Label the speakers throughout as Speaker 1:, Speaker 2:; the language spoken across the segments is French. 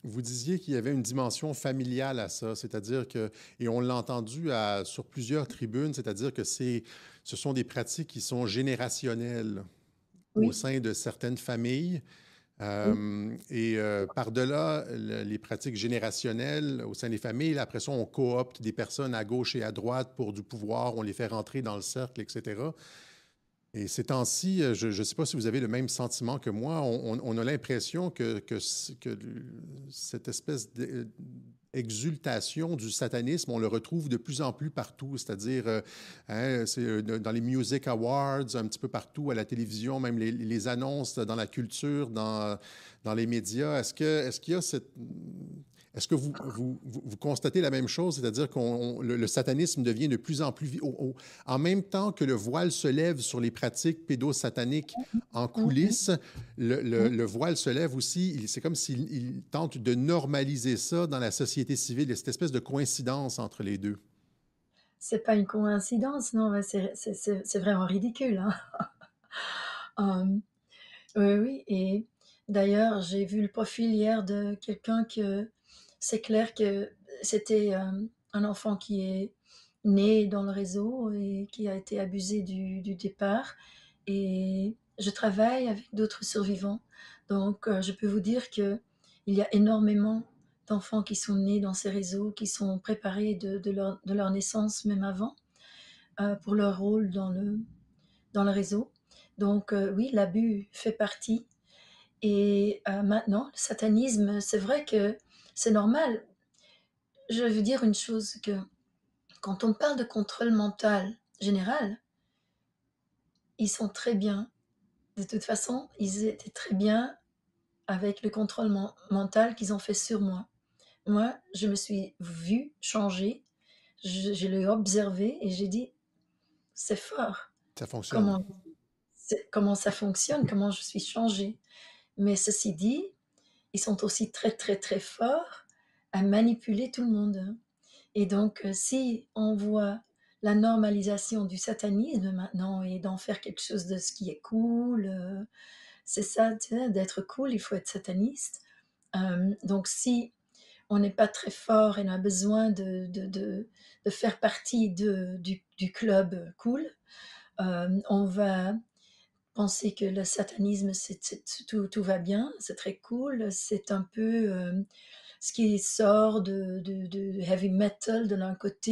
Speaker 1: vous disiez qu'il y avait une dimension familiale à ça, c'est-à-dire que, et on l'a entendu sur plusieurs tribunes, c'est-à-dire que ce sont des pratiques qui sont générationnelles au
Speaker 2: Oui,
Speaker 1: sein de certaines familles.
Speaker 2: oui,
Speaker 1: Par-delà les pratiques générationnelles au sein des familles, après ça, on coopte des personnes à gauche et à droite pour du pouvoir, on les fait rentrer dans le cercle, etc. Et ces temps-ci, je ne sais pas si vous avez le même sentiment que moi, on a l'impression que cette espèce d'exultation du satanisme, on le retrouve de plus en plus partout, c'est-à-dire hein, dans les Music Awards, un petit peu partout, à la télévision, même les annonces dans la culture, dans les médias. Est-ce qu'il y a cette... Est-ce que vous constatez la même chose, c'est-à-dire que le satanisme devient de plus en plus... En même temps que le voile se lève sur les pratiques pédosataniques en
Speaker 2: mmh mh,
Speaker 1: coulisses,
Speaker 2: mmh.
Speaker 1: le voile se lève aussi. C'est comme s'il tente de normaliser ça dans la société civile. Il y a cette espèce de coïncidence entre les deux.
Speaker 2: C'est pas une coïncidence, non, mais c'est vraiment ridicule, hein. Hem, oui, oui et d'ailleurs, j'ai vu le profil hier de quelqu'un que c'est clair que c'était, un enfant qui est né dans le réseau et qui a été abusé du départ et je travaille avec d'autres survivants. Donc je peux vous dire qu'il y a énormément d'enfants qui sont nés dans ces réseaux, qui sont préparés de leur naissance, même avant, pour leur rôle dans le réseau. Donc oui, l'abus fait partie et maintenant, le satanisme, c'est vrai que c'est normal. Je veux dire une chose, que quand on parle de contrôle mental général, ils sont très bien. De toute façon, ils étaient très bien avec le contrôle mental qu'ils ont fait sur moi. Moi, je me suis vue changer, je l'ai observé et j'ai dit: «C'est fort,
Speaker 1: Ça fonctionne.
Speaker 2: comment comment ça fonctionne, comment je suis changée». Mais ceci dit, ils sont aussi très, très, très forts à manipuler tout le monde, hein. Et donc, si on voit la normalisation du satanisme maintenant et d'en faire quelque chose de ce qui est cool, c'est ça, tu sais, d'être cool, il faut être sataniste. Donc si on n'est pas très fort et on a besoin de faire partie du club cool, on va penser que le satanisme, tout va bien, c'est très cool, c'est un peu ce qui sort de heavy metal de l'un côté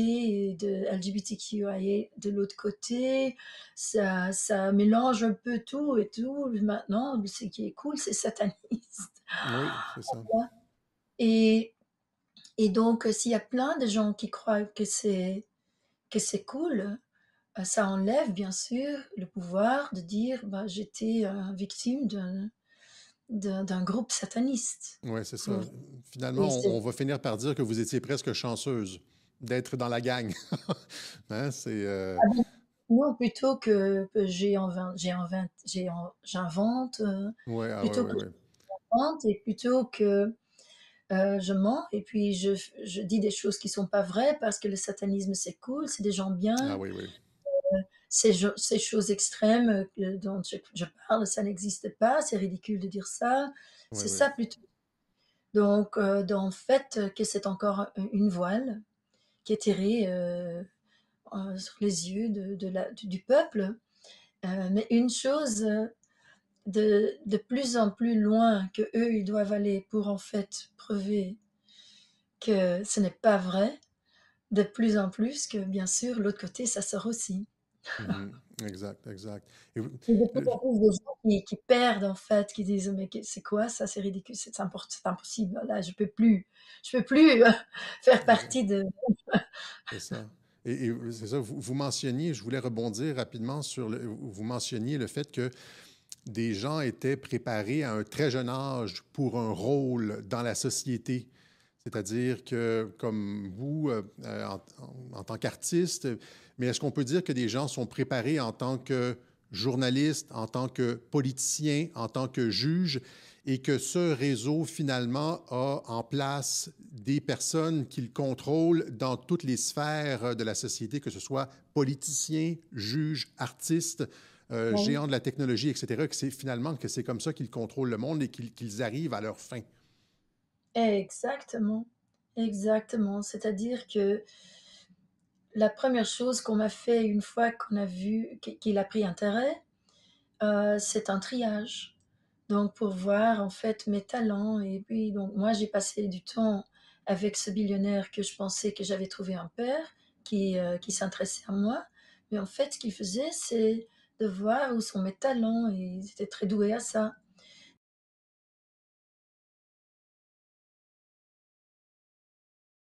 Speaker 2: et de LGBTQIA de l'autre côté. Ça mélange un peu tout et tout. Maintenant, ce qui est cool, c'est sataniste.
Speaker 1: Oui, c'est ça.
Speaker 2: Et, et donc, s'il y a plein de gens qui croient que c'est cool, ça enlève bien sûr le pouvoir de dire bah, j'étais victime d'un groupe sataniste.
Speaker 1: Oui, c'est
Speaker 2: Faut-
Speaker 1: ça. Finalement,
Speaker 2: et c'est
Speaker 1: on va finir par dire que vous étiez presque chanceuse d'être dans la gang. Hein,
Speaker 2: non, plutôt que j'invente,
Speaker 1: Ouais, ah ouais,
Speaker 2: plutôt
Speaker 1: ouais,
Speaker 2: que
Speaker 1: ouais.
Speaker 2: j'invente et plutôt que je mens et puis je dis des choses qui sont pas vraies parce que le satanisme c'est cool, c'est des gens
Speaker 1: Ah
Speaker 2: bien.
Speaker 1: oui, oui.
Speaker 2: Ces choses extrêmes dont je parle, ça n'existe pas, c'est ridicule de dire ça.
Speaker 1: Oui,
Speaker 2: C'est
Speaker 1: oui.
Speaker 2: ça plutôt. Donc, dans le fait que c'est encore une voile qui est tirée sur les yeux du peuple. Mais une chose, de plus en plus loin que eux ils doivent aller pour en fait prouver que ce n'est pas vrai, de plus en plus que bien sûr l'autre côté ça sort aussi.
Speaker 1: Mhm. Exact, exact.
Speaker 2: Et de plus
Speaker 1: Le-
Speaker 2: en plus de gens qui perdent en fait, qui disent mais c'est quoi ça, c'est ridicule, c'est impossible, là je peux plus faire
Speaker 1: exact.
Speaker 2: partie de.
Speaker 1: C'est ça. Et c'est ça, vous mentionniez, je voulais rebondir rapidement vous mentionniez le fait que des gens étaient préparés à un très jeune âge pour un rôle dans la société. C'est-à-dire que, comme vous, en tant qu'artiste, mais est-ce qu'on peut dire que des gens sont préparés en tant que journalistes, en tant que politiciens, en tant que juges, et que ce réseau, finalement, a en place des personnes qu'il contrôle dans toutes les sphères de la société, que ce soit politiciens, juges, artistes,
Speaker 2: Oui.
Speaker 1: géants de la technologie, etc., que c'est finalement que c'est comme ça qu'ils contrôlent le monde et qu'ils arrivent à leur fin.
Speaker 2: Exactement, exactement. C'est-à-dire que la première chose qu'on m'a fait une fois qu'on a vu qu'il a pris intérêt, c'est un triage. Donc pour voir en fait mes talents et puis donc moi j'ai passé du temps avec ce billionnaire que je pensais que j'avais trouvé un père qui s'intéressait à moi. Mais en fait ce qu'il faisait c'est de voir où sont mes talents et ils étaient très doués à ça.